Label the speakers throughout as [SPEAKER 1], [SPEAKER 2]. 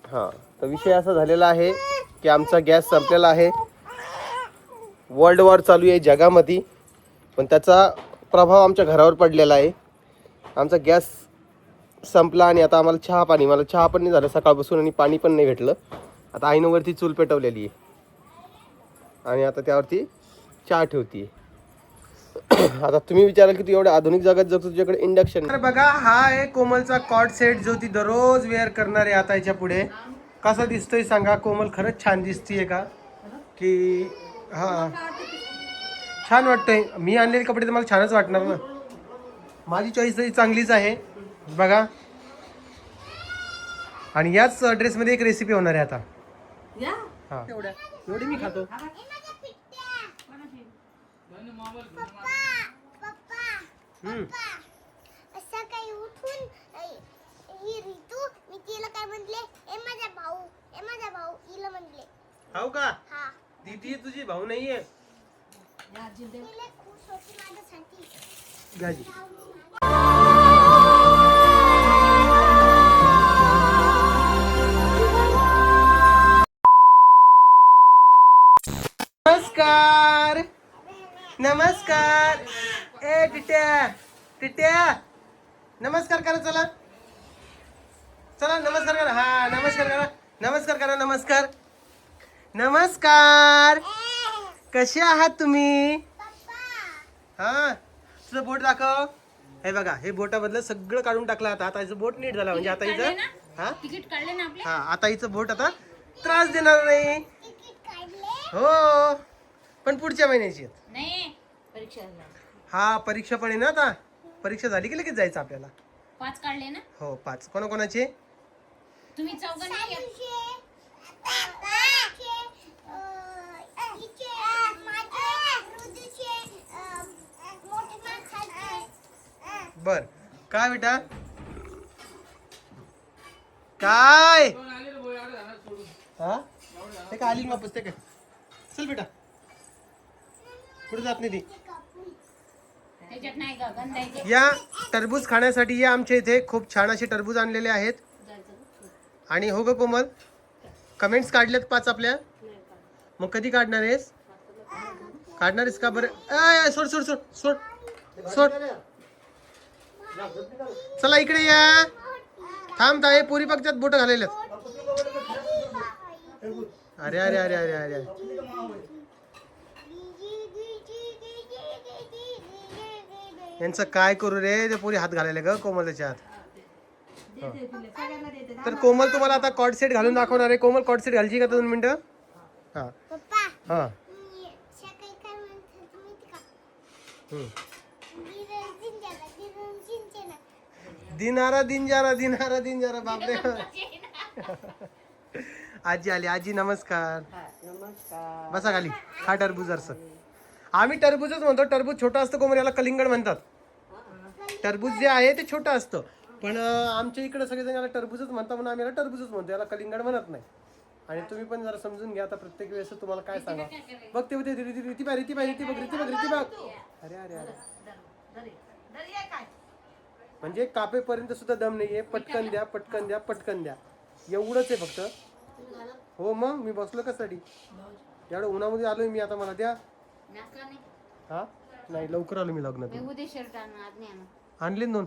[SPEAKER 1] हां, तर विषय असा झालेला आहे की आमचा गॅस संपलेला आहे. वर्ल्ड वॉर चालू आहे जगामध्ये, पण त्याचा प्रभाव आमच्या घरावर पडलेला आहे. आमचा गॅस संपला आणि आता आम्हाला चहा पाणी, मला चहा पण नाही झालं सकाळपासून आणि पाणी पण नाही भेटलं. आता आईनं वरती चूल पेटवलेली आहे आणि आता त्यावरती चहा ठेवती. आता तुम्ही विचाराल की तू एवढ्या आधुनिक जगात जगतो, तुझ्याकडे इंडक्शन. तर बघा, हा आहे कोमलचा कॉर्ड सेट जो ती दररोज वेअर करणार आहे. आता याच्या पुढे कसा दिसतोय सांगा? कोमल खरंच छान दिसतीये का? की हा छान वाटतंय. मी आणलेले कपडे तर मला छानच वाटणार ना. माझी चॉईस तरी चांगलीच आहे बघा. आणि याच ड्रेसमध्ये एक रेसिपी होणार आहे आता. हा एवढी मी खातो.
[SPEAKER 2] सकाळी उठून ही ऋतू मी तिला काय म्हणले, ए माझा भाऊ, ए माझा भाऊ हिला म्हणले.
[SPEAKER 1] हो का?
[SPEAKER 2] हा
[SPEAKER 1] दीदी तुझी भाऊ नाहीये.
[SPEAKER 2] तिला खुश होती माझ्यासाठी.
[SPEAKER 1] गाजी नमस्कार नमस्कार. ए टिट्या टिट्या नमस्कार करा. चला चला नमस्कार करा. हा नमस्कार करा. नमस्कार करा. नमस्कार नमस्कार. कसे आहात तुम्ही? हा तुझं बोट दाखव. हे बघा, हे बोटामधलं सगळं काढून टाकलं. आता हिचं बोट नीट झाला म्हणजे आता हिचं हा
[SPEAKER 3] तिकीट काढले ना आपले.
[SPEAKER 1] हा आता हिचं बोट आता त्रास देणार नाही.
[SPEAKER 2] तिकीट काढले.
[SPEAKER 1] हो पण पुढच्या महिन्याची आहेत.
[SPEAKER 3] नाही परीक्षा झाली.
[SPEAKER 1] हा परीक्षा पण आहे ना आता. परीक्षा झाली की लगेच जायचं आपल्याला.
[SPEAKER 3] 5 काढले ना
[SPEAKER 1] हो 5. कोणाकोणाचे?
[SPEAKER 3] तुम्ही चौघं नाही येत.
[SPEAKER 1] बर काय बेटा काय हा ते काय आली वापस ते काय. चल बेटा कुठे जात नाही ती.
[SPEAKER 3] त्याच्यात नाही का गंधायचे.
[SPEAKER 1] या टरबूज खाण्यासाठी या आमच्या इथे खूप छान असे टरबूज आणलेले आहेत. आणि हो ग कोमल, कमेंट्स काढलेत 5 आपल्या. मग कधी काढणार आहेस? काढणार आहेस का? बरं सोड सोड सोड सोड सोड. चला इकडे या. थांब हे पुरी पक्षात बोट घालेलेत. अरे अरे अरे अरे अरे यांचं काय करू रे? ते पुरी हात घालायला ग कोमलच्या हात. तर कोमल तुम्हाला आता कॉर्ड सेट घालून दाखवणार आहे. कोमल कॉर्ड सेट घालची का 2 मिनिटं? हा
[SPEAKER 2] पप्पा
[SPEAKER 1] हा
[SPEAKER 2] सकाळी काय म्हणतात माहिती का?
[SPEAKER 1] हम्म.
[SPEAKER 2] दिनारा
[SPEAKER 1] दिनारा दिनजारा दिनजारा बापरे. आजी आली. आजी नमस्कार.
[SPEAKER 4] नमस्कार.
[SPEAKER 1] बसा खाली. हा टरबूज. आम्ही टरबूजच म्हणतो. टरबूज छोटं असतं कोमल, याला कलिंगड म्हणतात. टरबूज जे आहे ते छोटं असतं, पण आमच्या इकडे सगळेजण याला टरबूजच म्हणतात म्हणून आम्ही याला टरबूजच म्हणतो. याला कलिंगड म्हणत नाही. आणि तुम्ही पण जरा समजून घ्या. आता प्रत्येक वेळेस तुम्हाला काय सांगा. बघते होते रीती बघ रीती बघ. अरे अरे अरे म्हणजे कापेपर्यंत सुद्धा दम नाहीये. पटकन द्या पटकन द्या पटकन द्या एवढंच आहे फक्त. हो मग मी बसलो कशासाठी? एवढं उन्हामध्ये आलोय मी. आता मला द्या. हा नाही लवकर आलो मी लग्नात.
[SPEAKER 3] उद्या शर्ट आणून आज नाही
[SPEAKER 1] आणले 2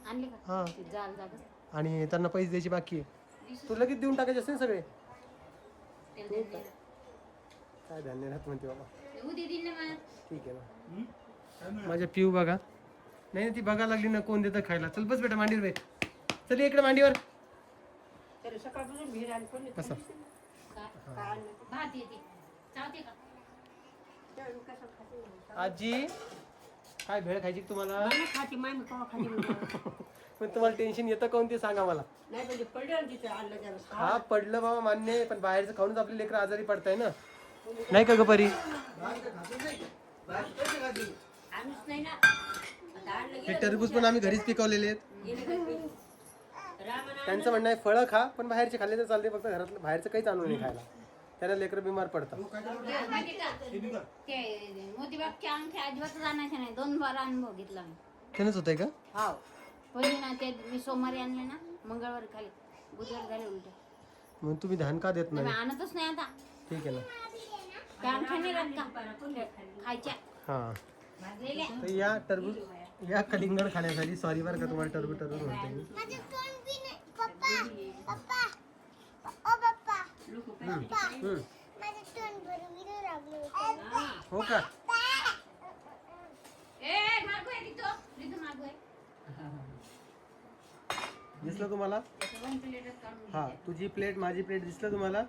[SPEAKER 3] आणले का?
[SPEAKER 1] हा
[SPEAKER 3] जाल जागा.
[SPEAKER 1] आणि त्यांना पैसे द्यायचे बाकी आहे. तू लगेच देऊन टाकायचे असते सगळे. काय धन्यवाद म्हणते बाबा.
[SPEAKER 3] उद्या दिन ना मला.
[SPEAKER 1] ठीक आहे ना. माझ्या पिऊ बघा. नाही ती बघा लागली ना कोण देतं खायला. चल बस बेटा मांडीवर बे. चल इकडे मांडीवर. कसं
[SPEAKER 3] भात येते चावते का?
[SPEAKER 1] आजी काय भेळ खायची तुम्हाला?
[SPEAKER 4] खाती माय मी कवा खाती.
[SPEAKER 1] पण तुम्हाला टेन्शन येतं कोण ते सांगा मला.
[SPEAKER 4] नाही म्हणजे पडलं तिथे आणलं जरा.
[SPEAKER 1] हा पडलं बाबा मान्य आहे, पण बाहेरचं खाऊनच आपले लेकरं आजारी पडताय ना. नाही का ग परी?
[SPEAKER 4] आम्हीच नाही ना.
[SPEAKER 1] हे टरबूज पण आम्ही घरीच पिकवलेले आहेत. त्यांचं म्हणणं आहे फळं खा पण बाहेरचे खाल्ले तर चालते, फक्त घरातलं बाहेरचं काहीच आणू नये खायला. त्याला लेकरं बिमार पडतात.
[SPEAKER 3] ते मोतीबागच्या अंगठ्या अजिबातच आणायच्या नाही. 2 बार अनुभव घेतला मी.
[SPEAKER 1] त्यानंच होतंय का?
[SPEAKER 3] हो पहिले ना ते मी सोमवारी आणले ना, मंगळवारी खाली, बुधवारी झाले उलट.
[SPEAKER 1] मग तुम्ही ध्यान का देत
[SPEAKER 3] तुम्ही
[SPEAKER 1] नाही?
[SPEAKER 3] आणतच नाही आता
[SPEAKER 1] ठीक आहे ना.
[SPEAKER 3] त्या अंगठ्याने राहत का खायच्या
[SPEAKER 1] हा
[SPEAKER 3] भाजलेल्या
[SPEAKER 1] तर या टरबूज या कलिंगड खाण्यासाठी सॉरी बरं का तुम्हाला टरबूज टरबूज म्हणते मी.
[SPEAKER 2] माझं तोंड बी नाही पप्पा पप्पा ओ पप्पा पप्पा माझं तोंड भरून लागलं होतं.
[SPEAKER 1] हो का?
[SPEAKER 3] ए मागू आहे तिथं मागू आहे
[SPEAKER 1] दिसलं तुम्हाला?
[SPEAKER 3] वन प्लेटच काढून
[SPEAKER 1] हा तुझी प्लेट माझी प्लेट दिसलं तुम्हाला?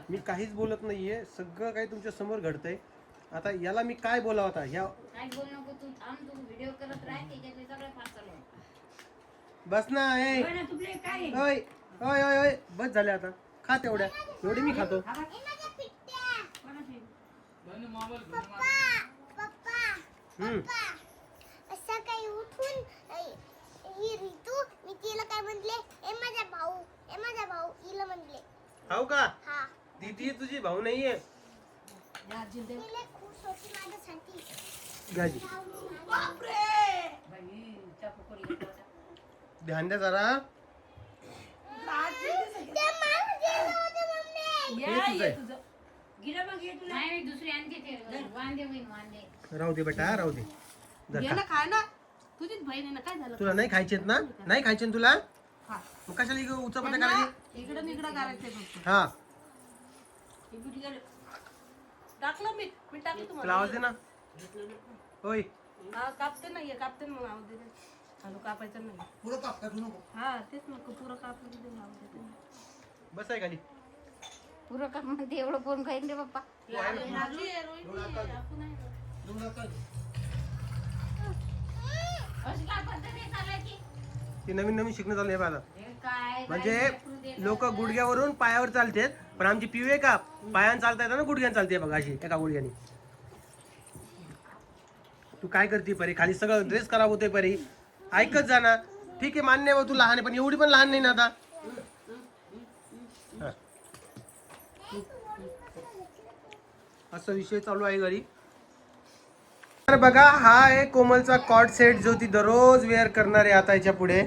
[SPEAKER 1] मी काहीच बोलत नाहीये, सगळं काही तुमच्या समोर घडतंय. आता याला मी काय बोलावं आता? ह्या
[SPEAKER 3] काय बोल नको तू थांब तू व्हिडिओ करत राह त्याच्यातले सगळे फास्ट चालू
[SPEAKER 1] बस ना ए
[SPEAKER 4] बरं, तुला काय
[SPEAKER 1] ओय ओय ओय ओय बस झाले आता. खा तेवढ्या एवढी मी खातो.
[SPEAKER 2] ए माझ्या पिट्ट्या
[SPEAKER 4] कोणाची?
[SPEAKER 2] पप्पा पप्पा
[SPEAKER 1] हम्म
[SPEAKER 2] पप्पा सकाळी उठून ही रितू मी तिला काय म्हणले ए माझा भाऊ हिला म्हणले
[SPEAKER 1] हो का?
[SPEAKER 2] हा
[SPEAKER 1] दीदी तुझी भाऊ नाहीये.
[SPEAKER 2] तिला खुश होती माझ्यासाठी
[SPEAKER 1] गाजी
[SPEAKER 4] बाई, चाकू करून घेतला होता.
[SPEAKER 1] ध्यान द्या जरा.
[SPEAKER 2] ते माणूस गेलं होतं मम्मी
[SPEAKER 4] या,
[SPEAKER 1] हे तुझं
[SPEAKER 4] ये
[SPEAKER 1] आहे.
[SPEAKER 4] तुझं. गिरा मग ये तुला.
[SPEAKER 3] नाही मी दुसरी आणते ते वांदे होईन वांदे
[SPEAKER 1] राहू दे बेटा राहू दे. जर खा.
[SPEAKER 4] खाय ना तुझीच बहीण आहे ना, काय झालं?
[SPEAKER 1] तुला नाही खायचेत ना? नाही खायचे ना तुला?
[SPEAKER 4] खा.
[SPEAKER 1] मग कशाला उचापट्या करायची?
[SPEAKER 4] इकडं इकडं करायचं फक्त.
[SPEAKER 1] हा
[SPEAKER 4] हे बुटी गेलं. टाकलं मी टाकलं
[SPEAKER 1] तुला
[SPEAKER 4] तुम्हाला.
[SPEAKER 1] आवाज दे ना.
[SPEAKER 4] घेतलं ना.
[SPEAKER 1] होय
[SPEAKER 4] हा, कापते ना, हे कापते ना, मग आवाज देते. खालून कापायचं नाही.
[SPEAKER 1] पुरं काप काढू नको.
[SPEAKER 4] हा तेच मग पुरं कापलं की ते आवाज देते.
[SPEAKER 1] बस आहे खाली.
[SPEAKER 3] पुरं का म्हणते एवढं कोण खाईन रे पप्पा
[SPEAKER 4] लागली आहे, रोहिणी, आपण आहे.
[SPEAKER 3] अशी काय पद्धत आहे चालायची
[SPEAKER 1] ती नवीन नवीन शिकणं चालू आहे मला.
[SPEAKER 3] हे काय
[SPEAKER 1] म्हणजे लोक गुडघ्यावरून पायावर चालतात, पण आमची पिऊ आहे का पायान चालता येतं ना, गुडघ्यान चालते बघा अशी एका गुडघ्याने. तू काय करते परी? खाली सगळं ड्रेस खराब होते परी. ऐकत जा ना. ठीक आहे मान्य आहे, तू लहान आहे पण एवढी पण लहान नाही ना आता. हा. असा विषय चालू आहे घरी. तर बघा हा आहे कोमलचा कॉट सेट जो ती दररोज वेअर करणार आहे आता याच्या पुढे.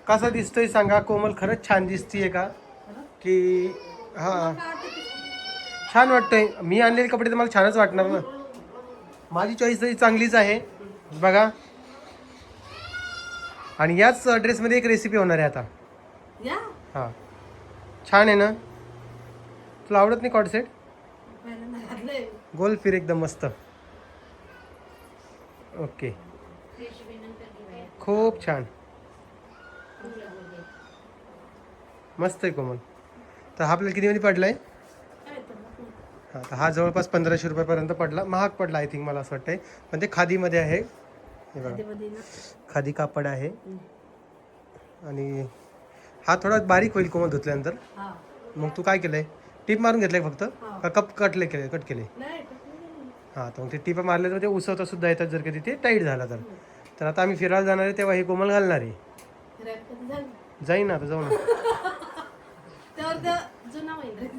[SPEAKER 1] कसा दिसतोय सांगा? कोमल खरंच छान दिसतीये का? की हा छान वाटतंय. मी आणलेले कपडे तर मला छानच वाटणार ना. माझी चॉईस तरी चांगलीच आहे बघा. आणि याच ड्रेसमध्ये एक रेसिपी होणार आहे आता.
[SPEAKER 4] या
[SPEAKER 1] हा छान आहे ना? तुला आवडत नाही कॉट सेट?
[SPEAKER 4] पहिल्यांदा घातलंय.
[SPEAKER 1] गोल फिर एकदम मस्त. ओके खूप छान मस्त आहे कोमल. तर हा आपल्याला कितीमध्ये पडलाय? हा तर हा जवळपास 1500 रुपयापर्यंत पडला. महाग पडला आय थिंक मला असं वाटतंय, पण ते खादीमध्ये आहे. हे बघा
[SPEAKER 4] मध्ये ना.
[SPEAKER 1] खादी कापड आहे. आणि हा थोडा बारीक होईल कोमल धुतल्यानंतर.
[SPEAKER 4] हा.
[SPEAKER 1] मग तू काय केलंय? टीप मारून घेतलंय फक्त का कप कट केले?
[SPEAKER 4] नाही
[SPEAKER 1] हां तर मग ते टिपा मारले तर ते उसवता सुद्धा येतात जर कधी ते टाईट झाला तर. तर आता आम्ही फिरायला जाणार आहे तेव्हा हे कोमल घालणार आहे.
[SPEAKER 4] फिरायला कधी झालं?
[SPEAKER 1] जाईन ना आता जाऊ ना.
[SPEAKER 4] त्यावर त्या जुना महिना.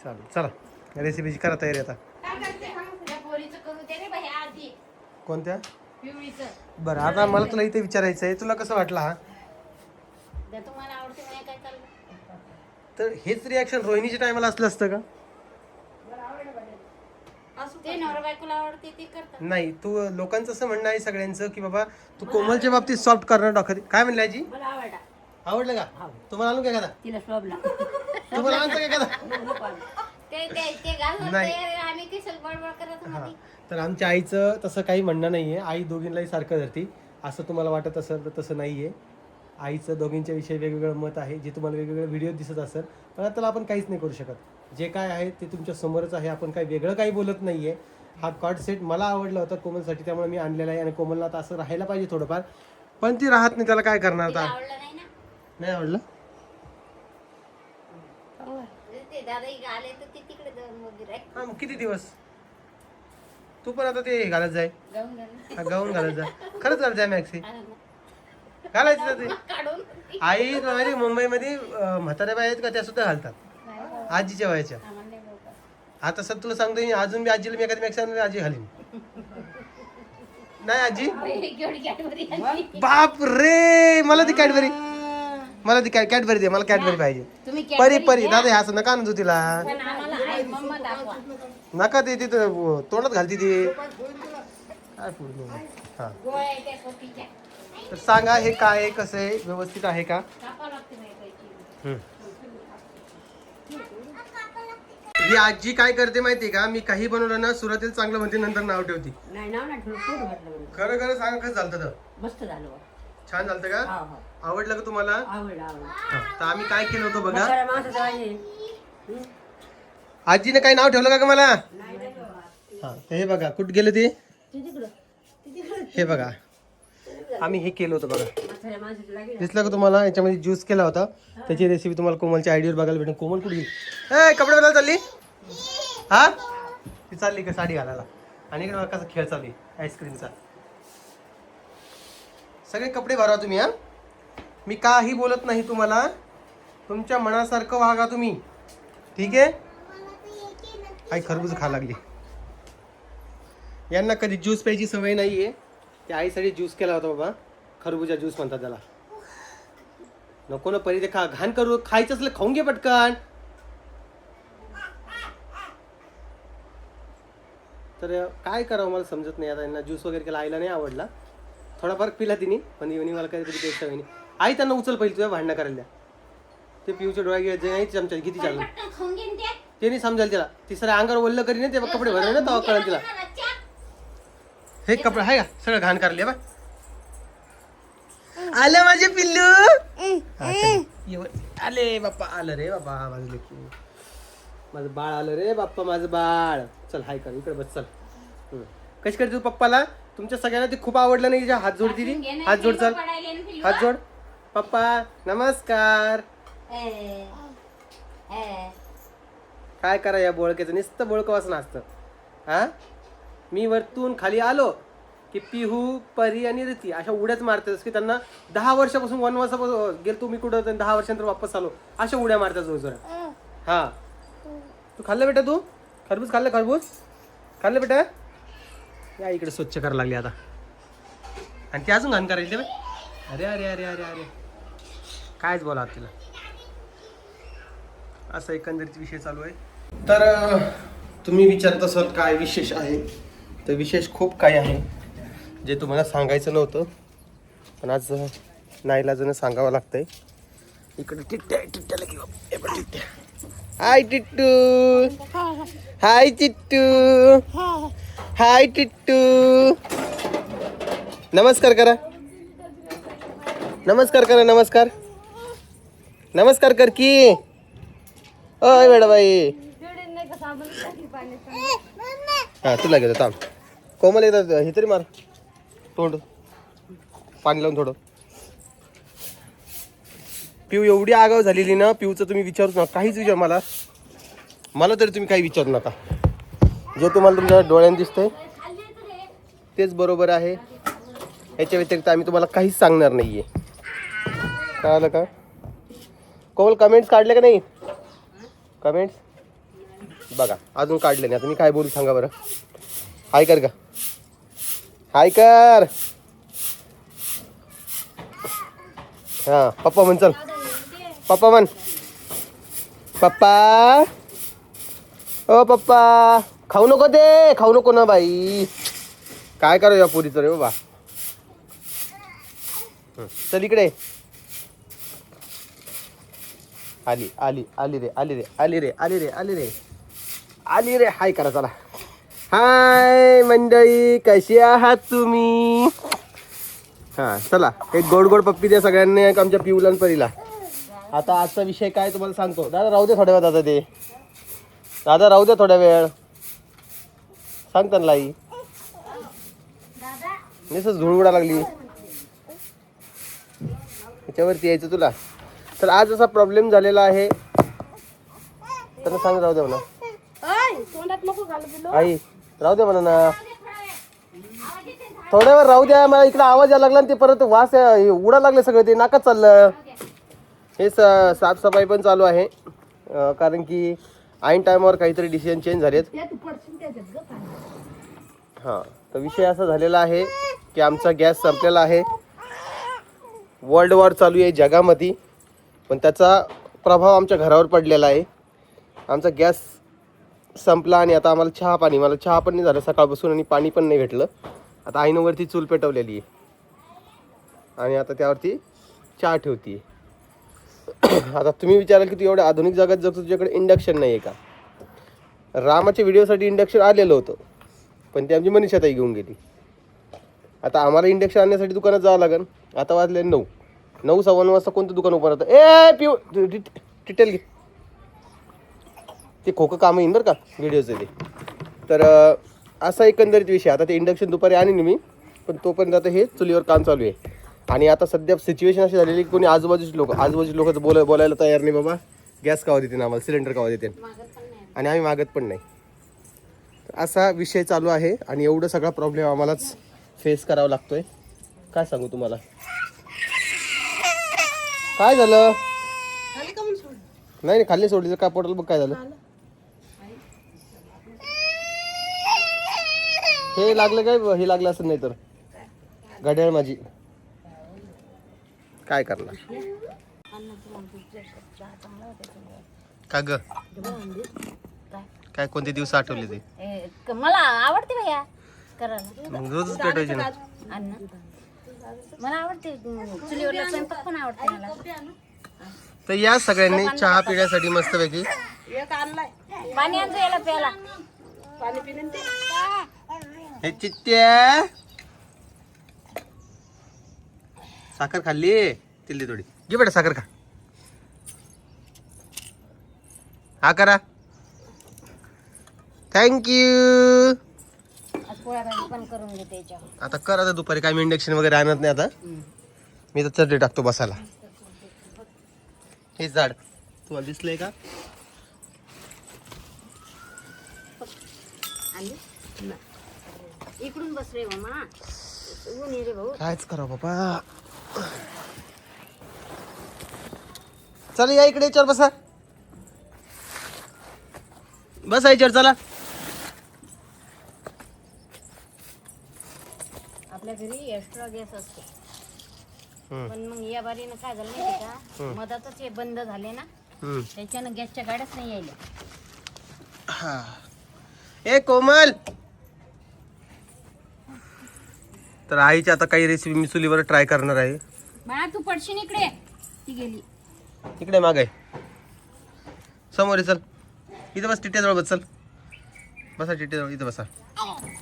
[SPEAKER 1] चालेल चला रेसिपीची करा तयारी आता.
[SPEAKER 3] काय करते त्या पोरीचं करू दे रे बाई आधी
[SPEAKER 1] कोणत्या?
[SPEAKER 3] पिवळीचं
[SPEAKER 1] बरं आता मला तुला इथे विचारायचं आहे, तुला कसं वाटला हा?
[SPEAKER 3] त्या तुम्हाला आवडते मला काय चाललं
[SPEAKER 1] तर हेच रिॲक्शन रोहिणीच्या टायमाला असलं असतं का?
[SPEAKER 3] ते नवरा बायकोला आवडते ते करतात.
[SPEAKER 1] नाही तू लोकांचं असं म्हणणं आहे सगळ्यांचं की बाबा तू कोमलच्या बाबतीत सॉफ्ट कॉर्नर दाखवते. काय म्हणलं आजी?
[SPEAKER 4] मला आवडला.
[SPEAKER 1] आवडलं का? तुम्हाला आणू का एखादा?
[SPEAKER 4] तिला शोभला.
[SPEAKER 1] तुम्हाला आणतं का एखादा?
[SPEAKER 3] ते घालून
[SPEAKER 1] नाही.
[SPEAKER 3] आम्ही किसल बडबड करत
[SPEAKER 1] हा
[SPEAKER 3] मध्ये
[SPEAKER 1] तर आमच्या आईचं तसं काही म्हणणं नाहीये. आई दोघींनाही सारखं धरती. असं तुम्हाला वाटत असेल तर तसं नाहीये. आईचं दोघींच्या विषयी वेगवेगळं मत आहे जे तुम्हाला वेगवेगळे व्हिडिओ दिसत असेल, पण त्याला आपण काहीच नाही करू शकत. जे काय आहे ते तुमच्या समोरच आहे. आपण काही वेगळं काही बोलत नाहीये. हा कॉट सेट मला आवडला होता कोमलसाठी, त्यामुळे मी आणलेला आहे. आणि कोमलला आता असं राहायला पाहिजे थोडंफार, पण ती राहत नाही. त्याला काय करणार आता?
[SPEAKER 3] आवडलं नाही ना
[SPEAKER 1] नाही आवडलं.
[SPEAKER 3] ते दादा इकडे आले तर ते तिकडे जाऊन वगैरे
[SPEAKER 1] हा मग किती दिवस तू पण आता ते घालत जाय.
[SPEAKER 3] जाऊन घालून
[SPEAKER 1] हा गाऊन घालत जा. खरंच घालत जाय मॅक्सी घालायचं ना ते.
[SPEAKER 3] काढून
[SPEAKER 1] आई तुला माहिती म्मुंबईमध्ये म्हाताऱ्या बाया आहेत का त्या सुद्धा घालतात आजीच्या वयाच्या.
[SPEAKER 3] आम्हाला नाही बोलतात.
[SPEAKER 1] आता सर तुला सांगतो अजून मी आजीला मी एखादी मॅक्सी आणून आजी घालीन. नाही आजी
[SPEAKER 3] केवढी कॅडबरी आणली.
[SPEAKER 1] बाप रे मला ती कॅडबरी मला ती कॅडबरी दे, मला कॅडबरी पाहिजे.
[SPEAKER 3] तुम्ही
[SPEAKER 1] परी
[SPEAKER 3] Cadbury
[SPEAKER 1] परी
[SPEAKER 3] घ्या,
[SPEAKER 1] दादा हे असं नका आणू तिला,
[SPEAKER 3] पण आम्हाला आई मम्मा दाखवा.
[SPEAKER 1] नका ते तिथं तोंडात घालती ती. काय पूर्ण हा.
[SPEAKER 3] गोळ्या त्या कॉफीच्या.
[SPEAKER 1] तर सांगा हे काय आहे, कसं आहे, व्यवस्थित आहे का?
[SPEAKER 3] कापावं लागतं नाही काही.
[SPEAKER 1] हम्म. ही आजी काय करते माहितीये का, मी काही बनवलं ना सुरुवातीला चांगलं म्हणते, नंतर नाव ठेवती.
[SPEAKER 4] नाही नाव नाही ठेवलं, पोट भरलं म्हणून.
[SPEAKER 1] खरं खरं सांगा कसं झालं तर.
[SPEAKER 4] मस्त झालं बा.
[SPEAKER 1] छान झालं का?
[SPEAKER 4] हो हो
[SPEAKER 1] आवडलं का तुम्हाला?
[SPEAKER 4] आवडलं आवडलं.
[SPEAKER 1] हा. तर आम्ही काय केलं होतं बघा.
[SPEAKER 4] म्हाताऱ्या माणसाचं पाहिजे.
[SPEAKER 1] आजीने काही नाव ठेवलं का ग मला?
[SPEAKER 4] नाही नाही बाबा.
[SPEAKER 1] हा. तर हे बघा कुठं गेलं ते,
[SPEAKER 4] ते तिकडं
[SPEAKER 1] हे बघा आम्ही हे केलं होतं बघा.
[SPEAKER 4] म्हाताऱ्या माणसाचं लागेल.
[SPEAKER 1] दिसलं का तुम्हाला? याच्यामध्ये ज्यूस केला होता, त्याची रेसिपी तुम्हाला कोमलच्या आयडीवर बघायला भेटेल. कोमल कुठे गेली? ए कपडे बदलायला चालली? हा ती चालली का साडी घालायला? आणि इकडे बघा कसा खेळ चालू आहे आईस्क्रीमचा. सगळे कपडे भरा तुम्ही. हा मी काही बोलत नाही तुम्हाला, तुमच्या मनासारखं वागा तुम्ही, ठीक आहे? आई खरबूज खा लागली. यांना कधी ज्यूस प्यायची सवय नाहीये, ते आईसाठी ज्यूस केला होता बाबा, खरबूजा ज्यूस म्हणतात त्याला. नको ना परी, ते खा, घाण करू, खायचं असलं खाऊन घे पटकन. तर काय करावं मला समजत नाही आता. यांना ज्यूस वगैरे केला, आईला नाही आवडला, थोडाफार पिला तिने, पण येऊन मला काहीतरी टेस्ट हवी नाही. आई त्यांना उचल पहिले, तुझ्या भांडणं करायला द्या. ते पिऊचे डोळ्या घ्यायचे नाही चमचा किती चाललं
[SPEAKER 3] पटकन खाऊन घेईन त्या.
[SPEAKER 1] ते नाही समजायला तिला. तिसऱ्या अंगावर वल्ल करी ना, ते कपडे भरले ना तेव्हा कळेल तिला. हे कपडे आहे का सगळं घाण करले बा. आलं माझे पिल्लू. हा, चल. आले बाप्पा, आलं रे बाप्पा माझं लेकरू, माझं बाळ आलं रे बाप्पा, माझं बाळ. चल हाय कर, इकडे बस, चल. कशी करते तू पप्पाला? तुमच्या सगळ्यांना ते खूप आवडलं नाही, हात जोडती ती. हात जोड, चल हात जोड. पप्पा नमस्कार. काय करा या बोळक्याचं, नुसतं बोळकं वाचन असतं. हा मी वरतून खाली आलो की पिहू, परी आणि रिती अशा उड्याच मारतात की त्यांना 10 वर्षापासून वनवासापासून गेलो तुम्ही कुठं, 10 वर्षांतर वापस आलो, अशा उड्या मारतात जोरजोरात. हा तू खाल्लं बेटा? तू खरबूज खाल्लं? खरबूज खाल्लं बेटा? या इकडे स्वच्छ करायला लागली आता, आणि ती अजून घाण करायची. अरे अरे अरे अरे अरे कायच बोला तिला. असा एकंदरीत विषय चालू आहे. तर तुम्ही विचारत असाल काय विशेष आहे, तर विशेष खूप काही आहे जे तुम्हाला सांगायचं नव्हतं, पण आज नाईलाजानं सांगावं लागतंय. इकडे टिट्ट्या आहे, टिट्ट्याला घेऊ. हे पण टिट्ट्या. हाय टिट्टू, हाय टिट्टू, हाय टिट्टू. नमस्कार करा, नमस्कार करा, नमस्कार नमस्कार कर की. अय मॅडमबाई, हा तुला घेतो थांब. कोमल येतात हे तरी मार तोंड, पाणी लावून थोडं. पिऊ एवढी आगाव झालेली ना, पिऊचं तुम्ही विचारूच नका, काहीच विचार मला तरी तुम्ही काही विचारू नका. जे तुम्हाला तुमच्या डोळ्याने दिसतंय तेच बरोबर आहे. याच्या व्यतिरिक्त आम्ही तुम्हाला काहीच सांगणार नाहीये, कळालं का? कोमल कमेंट्स काढले का नाही? कमेंट्स बघा अजून काढले नाही. आता मी काय बोलू सांगा बरं. हाय कर का, हाय कर. हा पप्पा म्हण, चल पप्पा म्हण. पप्पा, ओ पप्पा. खाऊ नको ते, खाऊ नको ना बाई. काय करू या पोरीचं रे बाबा. चल इकडे. आली आली आली रे, आली रे, आली रे, आली रे, आली रे, आली रे. हाय करा चला. हाय मंडळी, कशी आहात तुम्ही? हा चला एक गोड गोड पप्पी द्या सगळ्यांनी आमच्या पिऊला आणि परीला. आता आजचा विषय काय तुम्हाला सांगतो. दादा राहू दे थोड्या वेळ, दादा ते दादा राहू दे थोड्या वेळ, सांग त्यांना. आई नुसतं झुळगुडा लागली त्याच्यावरती यायचं तुला. तर आज असा प्रॉब्लेम झालेला आहे, त्यांना सांग राहू दे म्हणा. आई राहू दे म्हणा ना, थोड्या वेळ राहू द्या. मला इकडे आवाज यायला लागला आणि ते परत वास उडा लागले सगळं, ते नाकात चाललं. हे साफसफाई पण चालू आहे, कारण की ऐन टायमावर काहीतरी डिसिजन चेंज झालेत. हां तर विषय असा झालेला आहे की आमचा गॅस संपलेला आहे. वर्ल्ड वॉर चालू आहे जगामध्ये, पण त्याचा प्रभाव आमच्या घरावर पडलेला आहे. आमचा गॅस संपला आणि आता आम्हाला मला चहा पण नाही झालं सकाळपासून आणि पाणी पण नाही भेटलं. आता आईनं वरती चूल पेटवलेली आहे आणि आता त्यावरती चहा ठेवती आहे. आता तुम्ही विचाराल की तू एवढ्या आधुनिक जगात जगतो, तुझ्याकडे इंडक्शन नाही आहे का? रामाच्या व्हिडिओसाठी इंडक्शन आलेलं होतं, पण ते आमची मनीषाताई घेऊन गेली. आता आम्हाला इंडक्शन आणण्यासाठी दुकानात जावं लागेल. आता वाजले 9:15 वाजता कोणतं दुकान उभं राहतं? टिटेल घे, ते खोकं कामं येईन बरं का व्हिडिओचं ते. तर असा एकंदरीत विषय. आता ते इंडक्शन दुपारी आणीन मी, पण तोपर्यंत आता हे चुलीवर काम चालू आहे. आणि आता सध्या सिच्युएशन अशी झालेली की कोणी आजूबाजूचे लोक तर बोलायला तयार नाही. बाबा गॅस कावा देते आम्हाला, सिलेंडर कावा देते, आणि आम्ही मागत पण नाही. असा विषय चालू आहे आणि एवढं सगळा प्रॉब्लेम आम्हालाच फेस करावा लागतोय. काय सांगू तुम्हाला. काय झालं?
[SPEAKER 4] खाली का म्हणून सोड
[SPEAKER 1] नाही खाली सोडली का पोटाला बघ काय झालं. हे लागलं काय? हे लागलं असं नाही तर घड्याळ माझी. काय करणार का ग? काय कोणते दिवस आठवले ते?
[SPEAKER 3] मला आवडते भैया करायला.
[SPEAKER 1] मग रोजच पेटवायचे ना.
[SPEAKER 3] अन्न मला आवडते, चुलीवरला स्वयंपाक पण आवडते मला.
[SPEAKER 1] तर या सगळ्यांनी चहा पिण्यासाठी मस्तपैकी
[SPEAKER 4] एक आणलाय
[SPEAKER 3] पाणी आणतो याला प्यायला.
[SPEAKER 4] पाणी पिणे ते
[SPEAKER 1] हे चित्त्या साखर खाल्ली तिल्ली थोडी घे बेटा, साखर खा. हा करा, थँक्यू.
[SPEAKER 3] आज पोळ्या भाजी पण करून घेते याच्या.
[SPEAKER 1] आता कर. आता दुपारी काय मी इंडक्शन वगैरे आणत नाही. आता मी तर चटणी टाकतो बसायला. हे झाड तुम्हाला दिसलंय का?
[SPEAKER 3] इकडून बस रे मामा, ऊन ये रे भाऊ.
[SPEAKER 1] कायच करा बाबा. चला या इकडे, याच्यावर बसा. बसा याच्यावर, चला.
[SPEAKER 3] आपल्या घरी एक्स्ट्रा गॅस असतो, पण मग या बारीनं काय झालं माहिती का, मधातच हे बंद झाले ना, त्याच्यानं गॅसच्या गाड्याच नाही यायला.
[SPEAKER 1] ए कोमल, तर आईची आता काही रेसिपी मी चुलीवर ट्राय करणार आहे.
[SPEAKER 3] बाळा तू पडशील इकडे, ती गेली
[SPEAKER 1] इकडे माग आहे, समोर आहे. चल इथं बस, टिट्याजवळ बस. चल बसा टिट्याजवळ, इथं बसा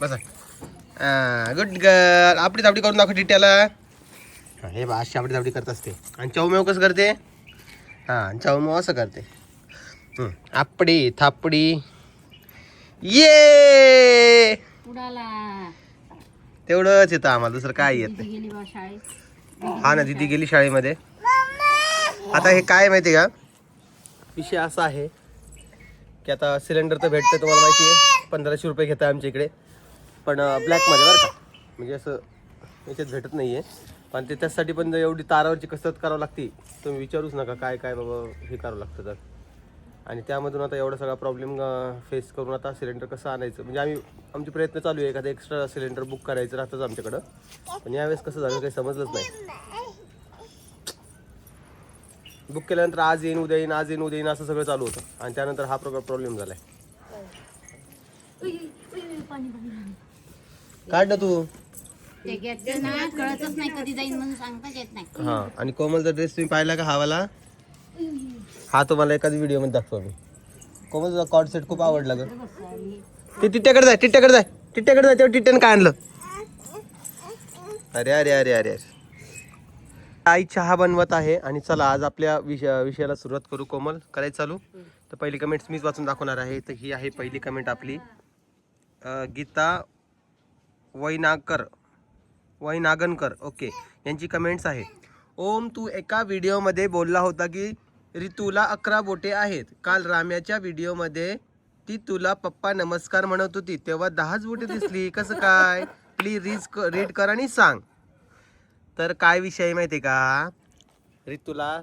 [SPEAKER 1] बसा. Good girl. आपडी तापडी करून दाखव टिट्याला. हे बा अशी आपडी तापडी करत असते. आणि चौमेव कसं करते? हां चौमेव असं करते. आपडी थापडी ये.
[SPEAKER 3] उडाला.
[SPEAKER 1] तेवढंच येतं आम्हाला, दुसरं काय येत
[SPEAKER 3] ती गेली बा शाळेत.
[SPEAKER 1] हा ना, दिदी गेली शाळेमध्ये. आता हे काय माहिती का, विषय असा आहे की आता सिलेंडर तर भेटतं, तुम्हाला माहिती आहे 1500 रुपये घेतं आमच्या इकडे, पण ब्लॅकमध्ये बरं का, म्हणजे असं याच्यात भेटत नाही आहे. पण ते त्यासाठी पण एवढी तारावरची कसरत करावं लागते, तुम्ही विचारूच नका काय काय बाबा हे करावं लागतं तर. आणि त्यामधून आता एवढा सगळा प्रॉब्लेम फेस करून आता सिलेंडर कसं आणायचं, म्हणजे आमचे प्रयत्न चालू आहे एखादं एक्स्ट्रा सिलेंडर बुक करायचं राहतंच आमच्याकडं. पण यावेळेस कसं झालं काही समजलंच नाही. बुक केल्यानंतर आज येईन उद्या येईन, आज येईन उद्या येईन असं सगळं चालू होतं, आणि त्यानंतर हा प्रॉब्लेम झालाय. काढ ना तू.
[SPEAKER 3] ते गॅसचं ना कळतच नाही कधी जाईन म्हणून सांगताच येत नाही.
[SPEAKER 1] हा, आणि कोमलचा ड्रेस तुम्ही पाहिला का हावाला? हा तुम्हाला एखादी व्हिडिओ मध्ये दाखवा मी. कोमलचा कॉर्ड सेट खूप आवडला ग. ते टिट्ट्याकडे जाय, टिट्ट्याकडे जाय, टिट्ट्याकडे जाय. तेव्हा टिट्ट्याने काय आणलं? अरे अरे अरे अरे अरे. आई चहा बनवत आहे. आणि चला आज आपल्या विषयाला सुरुवात करू. कोमल करायचं चालू. तर पहिली कमेंट्स मीच वाचून दाखवणार आहे. तर ही आहे पहिली कमेंट आपली, गीता वैनागनकर ओके यांची कमेंट्स आहे. ओम, तू एका व्हिडिओमध्ये बोलला होता की ऋतूला 11 बोटे आहेत. काल राम्याच्या व्हिडिओमध्ये ती तुला पप्पा नमस्कार म्हणत होती, तेव्हा 10च बोटे दिसली. कसं काय? प्लीज रीड कर आणि सांग. तर काय विषय माहिती आहे का, ऋतूला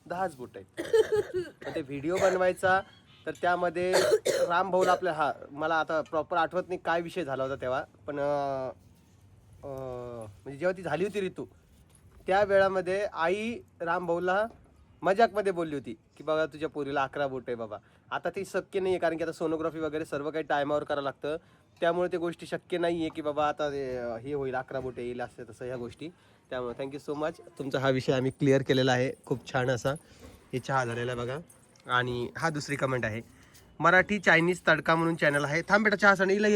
[SPEAKER 1] 10च बोट आहेत. ते व्हिडिओ बनवायचा तर त्यामध्ये राम भाऊला आपल्या, हा मला आता प्रॉपर आठवत नाही काय विषय झाला होता तेव्हा, पण म्हणजे जेव्हा ती झाली होती ऋतू, त्या वेळामध्ये आई राम भाऊला मजाकमध्ये बोलली होती की बघा तुझ्या पोरीला 11 बोट आहे बाबा. आता ती शक्य नाही आहे, कारण की आता सोनोग्राफी वगैरे सर्व काही टायमावर करावं लागतं. त्यामुळे ते गोष्टी शक्य नाही आहे की बाबा आता हे होईल 11 बोट येईल असं तसं ह्या गोष्टी. त्यामुळे थँक्यू सो मच. तुमचा हा विषय आम्ही क्लिअर केलेला आहे. खूप छान असा हे चहा झालेला आहे बघा. आणि हा दुसरी कमेंट आहे, मराठी चायनीज तडका म्हणून चॅनल आहे. थांब बेटा चहा सांग, इला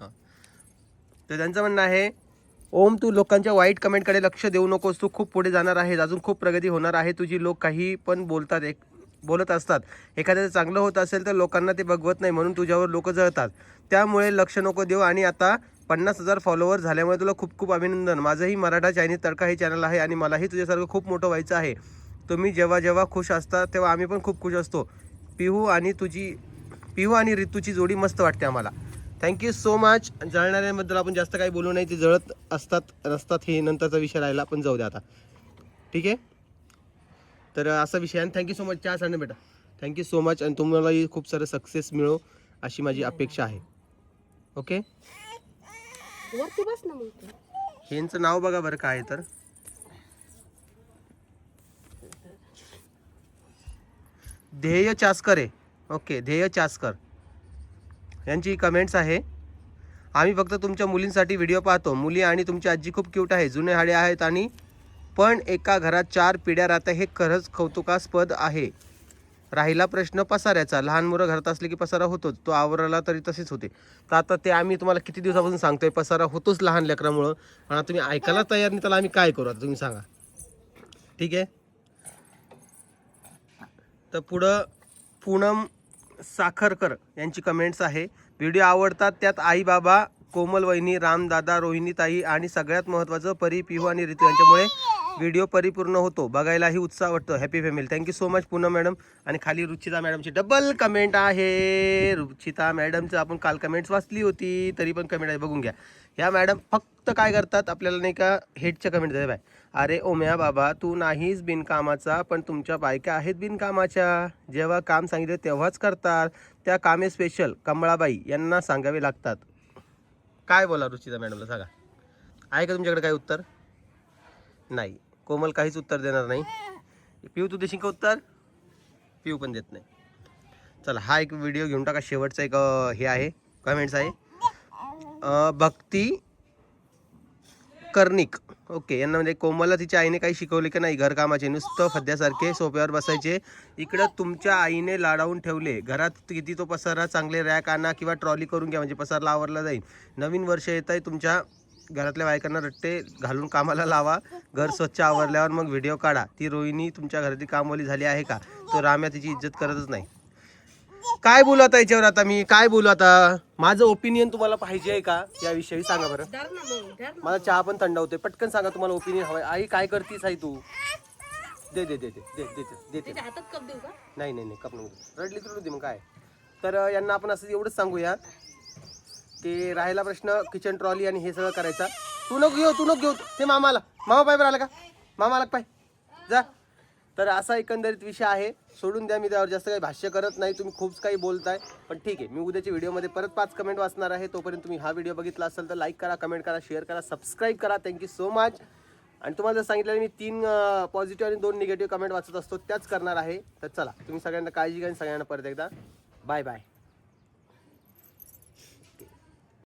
[SPEAKER 1] हां. तर त्यांचं म्हणणं आहे, ओम तू लोकांच्या वाईट कमेंटकडे लक्ष देऊ नकोस. तू खूप पुढे जाणार आहेस, अजून खूप प्रगती होणार आहे तुझी. लोक काही पण बोलत असतात. एखाद्याचं चांगलं होत असेल तर लोकांना ते बघवत नाही, म्हणून तुझ्यावर लोक जळतात. त्यामुळे लक्ष नको देऊ. आणि आता 50,000 फॉलोअर झाल्यामुळे तुला खूप खूप अभिनंदन. माझंही मराठा चायनीज तडका हे चॅनल आहे आणि मलाही तुझ्यासारखं खूप मोठं व्हायचं आहे. तुम्ही जेव्हा जेव्हा खुश असता तेव्हा आम्ही पण खूप खुश असतो. पिहू आणि रितूची जोडी मस्त वाटते आम्हाला. Thank you so much. जळणाऱ्यांबद्दल आपण जास्त काही बोलू नाही, ते जळत नसतात हे नंतरचा विषय राहिला, पण जाऊ द्या आता. ठीक आहे, तर असा विषय. आणि थँक्यू सो मच. चहा सांग बेटा. Thank you so much. आणि तुम्हालाही खूप सारं सक्सेस मिळो अशी माझी अपेक्षा आहे. ओके,
[SPEAKER 4] वरती बस ना मग.
[SPEAKER 1] ह्यांचं नाव बघा बरं काय तर, ध्येय चासकर आहे. ओके, ध्येय चासकर यांची कमेंट्स आहे. आम्ही फक्त तुमच्या मुलींसाठी व्हिडिओ पाहतो. मुली आणि तुमची आजी खूप क्यूट आहे. जुने हाडे आहेत आणि पण एका घरात 4 पिढ्या राहतात, हे खरंच कौतुकास्पद आहे. राहिला प्रश्न पसाऱ्याचा, लहान मुलं घरात असले की पसारा होतोच, तो आवरला तरी तसेच होते. तर आता ते आम्ही तुम्हाला किती दिवसापासून सांगतोय, पसारा होतोच लहान लेकरामुळं. आणि आता तुम्ही ऐकायला तयार नाही, त्याला आम्ही काय करू आता तुम्ही सांगा. ठीक आहे, तर पुढं पूनम साखरकर यांची कमेंट्स आहे. व्हिडिओ आवडतात, त्यात आई बाबा, कोमल वहिनी, रामदादा, रोहिणी ताई आणि सगळ्यात महत्त्वाचं परी, पिहू आणि ऋतू यांच्यामुळे व्हिडिओ परिपूर्ण होतो. बघायलाही उत्साह वाटतो. Happy family. Thank you so much Poonam madam. आणि खाली रुचिता मॅडमची डबल कमेंट आहे. रुचिता मॅडमचं आपण काल कमेंट्स वाचली होती, तरी पण कमेंट आहे, बघून घ्या. ह्या मॅडम फक्त काय करतात, आपल्याला नाही का हेटच्या कमेंट देतात. बाय, अरे ओम्या बाबा तू नाहीच बिनकामाचा, पण तुमच्या बायका आहेत बिनकामाच्या. जेव्हा काम सांगितलं तेव्हाच करतात. त्या कामे स्पेशल कमळाबाई यांना सांगावे लागतात. काय बोला रुचिता मॅडमला सांगा. आहे का तुमच्याकडे काय उत्तर? नाही. कोमल काहीच उत्तर देणार नाही. पिऊ तू देशील का उत्तर? पिऊ पण देत नाही. चला हा एक व्हिडिओ घेऊन टाका. शेवटचा एक हे आहे, कमेंट्स आहे. भक्ती कर्णिक, ओके, यांना म्हणजे कोमलला तिच्या आईने काही शिकवले की नाही घरकामाचे, नुसतं फद्यासारखे सोप्यावर बसायचे. इकडं तुमच्या आईने लाडावून ठेवले. घरात किती तो पसारा, चांगले रॅक आणा किंवा ट्रॉली करून घ्या, म्हणजे पसारा आवरला जाईल. नवीन वर्ष येत आहे, तुमच्या घरातल्या बायकांना रट्टे घालून कामाला लावा. घर स्वच्छ आवरल्यावर मग व्हिडिओ काढा. ती रोहिणी तुमच्या घरातली कामवाली झाली आहे का? तो राम्या तिची इज्जत करतच नाही. काय बोलू आता याच्यावर? आता मी काय बोलू? आता माझं ओपिनियन तुम्हाला पाहिजे आहे का याविषयी? सांगा बरं.
[SPEAKER 4] धर ना मग, धर ना.
[SPEAKER 1] मला चहा पण थंड होते. पटकन सांगा तुम्हाला ओपिनियन हवंय. आई काय करतीस आई तू? दे दे दे दे दे दे दे दे.
[SPEAKER 4] त्याच्या हातात कप देऊ का?
[SPEAKER 1] नाही नाही नाही, कप नको. रडली तर दे मग काय. तर यांना आपण असं एवढंच सांगूया की राहिला प्रश्न किचन ट्रॉली आणि हे सगळं करायचा. तू नको घेऊ ते मामाला. मामा पाय बरं आला का? मामाला पाय जा. तर असा एकंदरीत विषय आहे. सोडून द्या, मी त्यावर जास्त काही भाष्य करत नाही. तुम्ही खूप काही बोलताय, पण ठीक आहे. मी उद्याच्या व्हिडिओमध्ये परत 5 कमेंट वाचणार आहे. तोपर्यंत तुम्ही हा व्हिडिओ बघितला असेल तर लाईक करा, कमेंट करा, शेअर करा, सबस्क्राईब करा. Thank you so much. आणि तुम्हाला जर सांगितलं मी 3 पॉझिटिव्ह आणि 2 निगेटिव्ह कमेंट वाचत असतो, त्याच करणार आहे. तर चला, तुम्ही सगळ्यांना काळजी घ्या. सगळ्यांना परत एकदा बाय बाय.